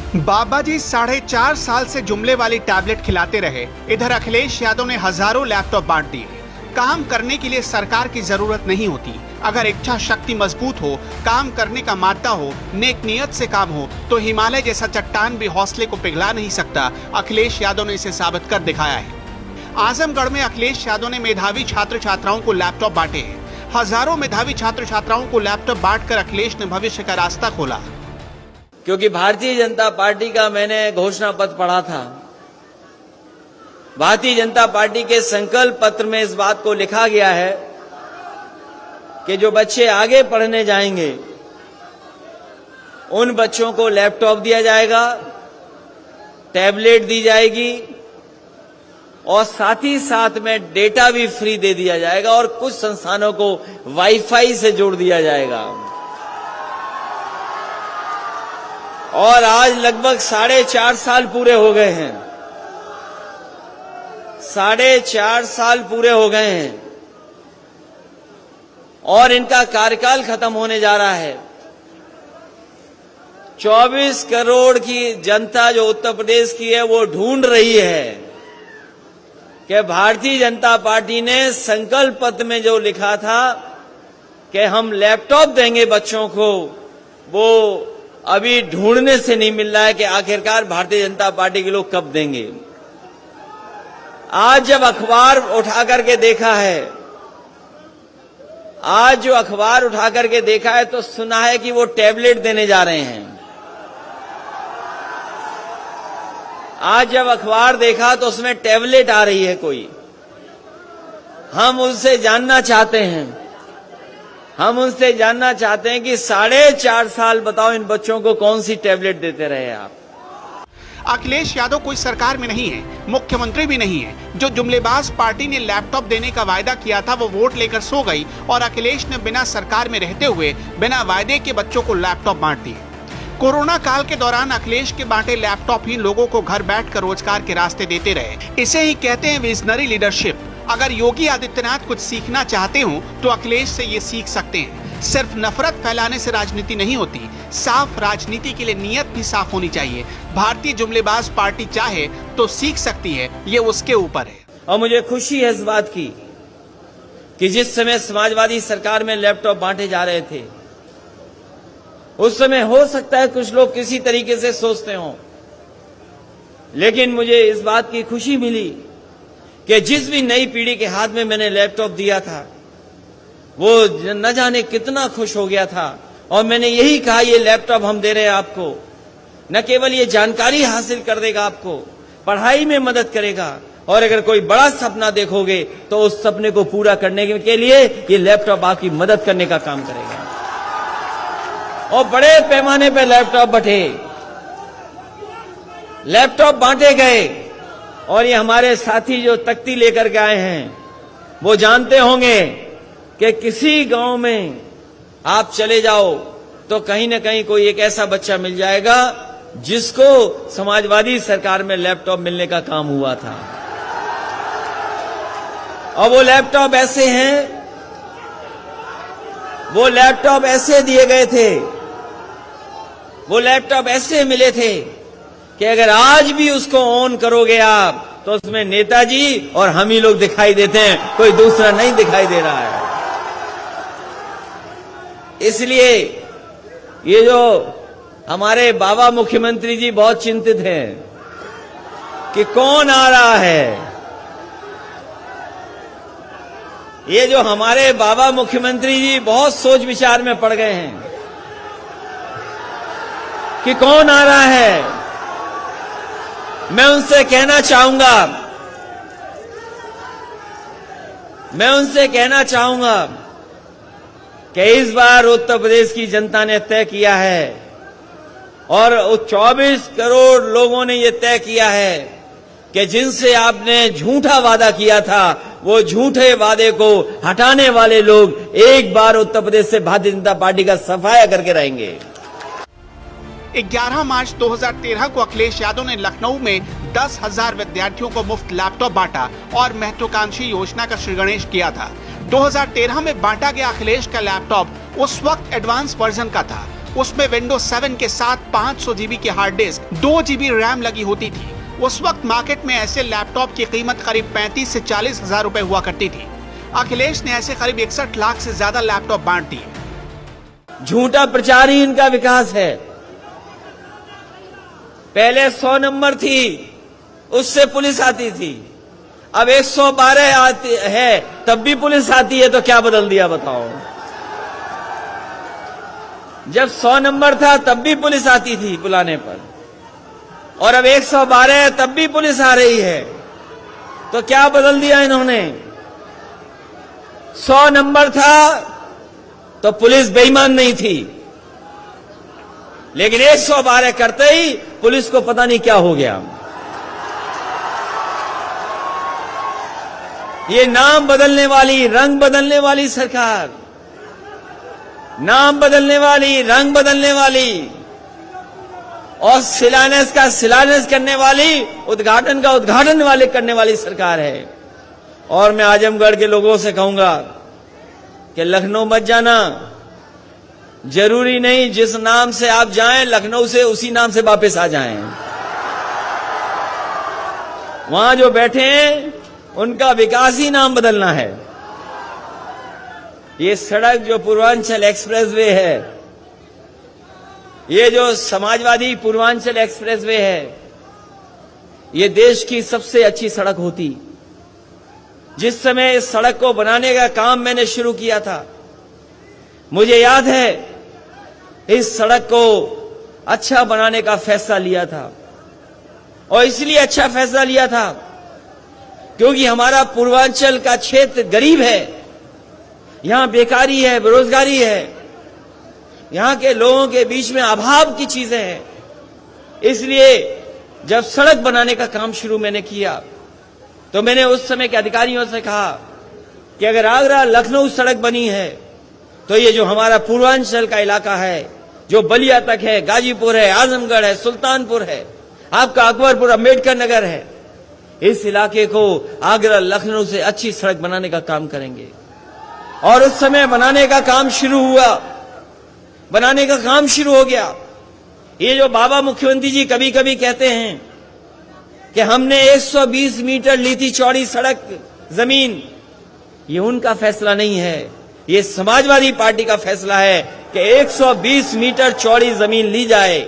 बाबा जी 4.5 साल से जुमले वाली टैबलेट खिलाते रहे। इधर अखिलेश यादव ने हजारों लैपटॉप बांट दिए। काम करने के लिए सरकार की जरूरत नहीं होती। अगर इच्छा शक्ति मजबूत हो, काम करने का मादा हो, नेक नियत से काम हो, तो हिमालय जैसा चट्टान भी हौसले को पिघला नहीं सकता। अखिलेश यादव ने इसे साबित कर दिखाया है। आजमगढ़ में अखिलेश यादव ने मेधावी छात्र छात्राओं को लैपटॉप बांटे हैं। हजारों मेधावी छात्र छात्राओं को लैपटॉप बांटकर अखिलेश ने भविष्य का रास्ता खोला। क्योंकि भारतीय जनता पार्टी का मैंने घोषणा पत्र पढ़ा था। भारतीय जनता पार्टी के संकल्प पत्र में इस बात को लिखा गया है कि जो बच्चे आगे पढ़ने जाएंगे उन बच्चों को लैपटॉप दिया जाएगा, टैबलेट दी जाएगी और साथ ही साथ में डेटा भी फ्री दे दिया जाएगा और कुछ संस्थानों को वाईफाई से जोड़ दिया जाएगा। और आज लगभग 4.5 साल पूरे हो गए हैं। 4.5 साल पूरे हो गए हैं और इनका कार्यकाल खत्म होने जा रहा है। 24 करोड़ की जनता जो उत्तर प्रदेश की है वो ढूंढ रही है कि भारतीय जनता पार्टी ने संकल्प पत्र में जो लिखा था कि हम लैपटॉप देंगे बच्चों को, वो अभी ढूंढने से नहीं मिल रहा है कि आखिरकार भारतीय जनता पार्टी के लोग कब देंगे। आज जब अखबार उठा करके देखा है, आज जो अखबार उठा करके देखा है तो सुना है कि वो टैबलेट देने जा रहे हैं। आज जब अखबार देखा तो उसमें टैबलेट आ रही है कोई। हम उनसे जानना चाहते हैं कि 4.5 साल बताओ इन बच्चों को कौन सी टैबलेट देते रहे आप। अखिलेश यादव कोई सरकार में नहीं है, मुख्यमंत्री भी नहीं है। जो जुमलेबाज पार्टी ने लैपटॉप देने का वायदा किया था वो वोट लेकर सो गई और अखिलेश ने बिना सरकार में रहते हुए बिना वायदे के बच्चों को लैपटॉप बांट दिए। कोरोना काल के दौरान अखिलेश के बांटे लैपटॉप ही लोगों को घर बैठकर रोजगार के रास्ते देते रहे। इसे ही कहते हैं विजनरी लीडरशिप। अगर योगी आदित्यनाथ कुछ सीखना चाहते हो तो अखिलेश से ये सीख सकते हैं। सिर्फ नफरत फैलाने से राजनीति नहीं होती, साफ राजनीति के लिए नियत भी साफ होनी चाहिए। भारतीय जुमलेबाज पार्टी चाहे तो सीख सकती है, ये उसके ऊपर है। और मुझे खुशी है इस बात की कि जिस समय समाजवादी सरकार में लैपटॉप बांटे जा रहे थे उस समय हो सकता है कुछ लोग किसी तरीके से सोचते हों, लेकिन मुझे इस बात की खुशी मिली कि जिस भी नई पीढ़ी के हाथ में मैंने लैपटॉप दिया था वो न जाने कितना खुश हो गया था। और मैंने यही कहा ये लैपटॉप हम दे रहे हैं आपको, न केवल ये जानकारी हासिल कर देगा, आपको पढ़ाई में मदद करेगा और अगर कोई बड़ा सपना देखोगे तो उस सपने को पूरा करने के लिए ये लैपटॉप आपकी मदद करने का काम करेगा। और बड़े पैमाने पे लैपटॉप बांटे गए और ये हमारे साथी जो तख्ती लेकर के आए हैं वो जानते होंगे कि किसी गांव में आप चले जाओ तो कहीं न कहीं कोई एक ऐसा बच्चा मिल जाएगा जिसको समाजवादी सरकार में लैपटॉप मिलने का काम हुआ था। और वो लैपटॉप ऐसे दिए गए थे, वो लैपटॉप ऐसे मिले थे कि अगर आज भी उसको ऑन करोगे आप तो उसमें नेताजी और हम ही लोग दिखाई देते हैं, कोई दूसरा नहीं दिखाई दे रहा है। इसलिए ये जो हमारे बाबा मुख्यमंत्री जी बहुत चिंतित हैं कि कौन आ रहा है। ये जो हमारे बाबा मुख्यमंत्री जी बहुत सोच विचार में पड़ गए हैं कि कौन आ रहा है। मैं उनसे कहना चाहूंगा कि इस बार उत्तर प्रदेश की जनता ने तय किया है और 24 करोड़ लोगों ने यह तय किया है कि जिनसे आपने झूठा वादा किया था वो झूठे वादे को हटाने वाले लोग एक बार उत्तर प्रदेश से भारतीय जनता पार्टी का सफाया करके रहेंगे। 11 मार्च 2013 को अखिलेश यादव ने लखनऊ में 10,000 विद्यार्थियों को मुफ्त लैपटॉप बांटा और महत्वाकांक्षी योजना का श्री गणेश किया था। 2013 में बांटा गया अखिलेश का लैपटॉप उस वक्त एडवांस वर्जन का था। उसमें विंडोज 7 के साथ 500 GB की हार्ड डिस्क, 2 GB रैम लगी होती थी। उस वक्त मार्केट में ऐसे लैपटॉप की कीमत करीब 35 से 40 हजार रुपए हुआ करती थी। अखिलेश ने ऐसे करीब 61 लाख से ज्यादा लैपटॉप बांट दिए। झूठा प्रचार ही इनका विकास है। पहले 100 नंबर थी, उससे पुलिस आती थी। अब 112 आती है, तब भी पुलिस आती है, तो क्या बदल दिया बताओ। जब 100 नंबर था तब भी पुलिस आती थी बुलाने पर, और अब 112 है तब भी पुलिस आ रही है, तो क्या बदल दिया इन्होंने। 100 नंबर था तो पुलिस बेईमान नहीं थी, लेकिन 112 करते ही पुलिस को पता नहीं क्या हो गया। ये नाम बदलने वाली, रंग बदलने वाली सरकार, नाम बदलने वाली, रंग बदलने वाली, और शिलान्यास का शिलान्यास करने वाली, उद्घाटन का उद्घाटन वाले करने वाली सरकार है। और मैं आजमगढ़ के लोगों से कहूंगा कि लखनऊ मत जाना। जरूरी नहीं जिस नाम से आप जाएं, लखनऊ से उसी नाम से वापस आ जाएं। वहां जो बैठे हैं उनका विकास ही नाम बदलना है। ये सड़क जो पूर्वांचल एक्सप्रेसवे है, ये जो समाजवादी पूर्वांचल एक्सप्रेसवे है, ये देश की सबसे अच्छी सड़क होती। जिस समय इस सड़क को बनाने का काम मैंने शुरू किया था, मुझे याद है इस सड़क को अच्छा बनाने का फैसला लिया था। और इसलिए अच्छा फैसला लिया था क्योंकि हमारा पूर्वांचल का क्षेत्र गरीब है, यहां बेकारी है, बेरोजगारी है, यहां के लोगों के बीच में अभाव की चीजें हैं। इसलिए जब सड़क बनाने का काम शुरू मैंने किया, तो मैंने उस समय के अधिकारियों से कहा कि अगर आगरा लखनऊ सड़क बनी है, तो ये जो हमारा पूर्वांचल का इलाका है, जो बलिया तक है, गाजीपुर है, आजमगढ़ है, सुल्तानपुर है, आपका अकबरपुर, अम्बेडकर नगर है, इस इलाके को आगरा लखनऊ से अच्छी सड़क बनाने का काम करेंगे। और उस समय बनाने का काम शुरू हुआ, बनाने का काम शुरू हो गया। ये जो बाबा मुख्यमंत्री जी कभी कभी कहते हैं कि हमने 120 मीटर ली थी चौड़ी सड़क जमीन, ये उनका फैसला नहीं है, ये समाजवादी पार्टी का फैसला है कि 120 मीटर चौड़ी जमीन ली जाए।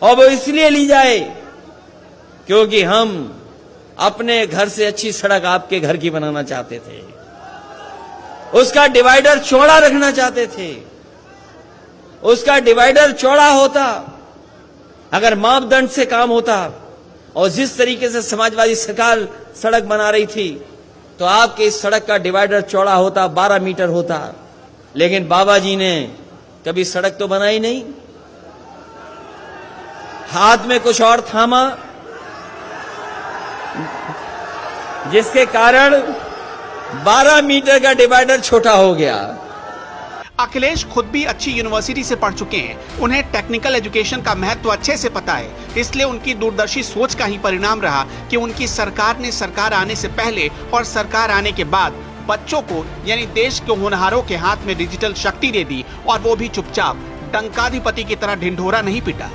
और वो इसलिए ली जाए क्योंकि हम अपने घर से अच्छी सड़क आपके घर की बनाना चाहते थे, उसका डिवाइडर चौड़ा रखना चाहते थे। उसका डिवाइडर चौड़ा होता, अगर मापदंड से काम होता, और जिस तरीके से समाजवादी सरकार सड़क बना रही थी, तो आपके इस सड़क का डिवाइडर चौड़ा होता, 12 मीटर होता। लेकिन बाबा जी ने कभी सड़क तो बनाई नहीं, हाथ में कुछ और थामा, जिसके कारण 12 मीटर का डिवाइडर छोटा हो गया। अखिलेश खुद भी अच्छी यूनिवर्सिटी से पढ़ चुके हैं, उन्हें टेक्निकल एजुकेशन का महत्व अच्छे से पता है। इसलिए उनकी दूरदर्शी सोच का ही परिणाम रहा कि उनकी सरकार ने सरकार आने से पहले और सरकार आने के बाद बच्चों को यानी देश के होनहारों के हाथ में डिजिटल शक्ति दे दी, और वो भी चुपचाप, डंकाधिपति की तरह ढिंढोरा नहीं पिटा।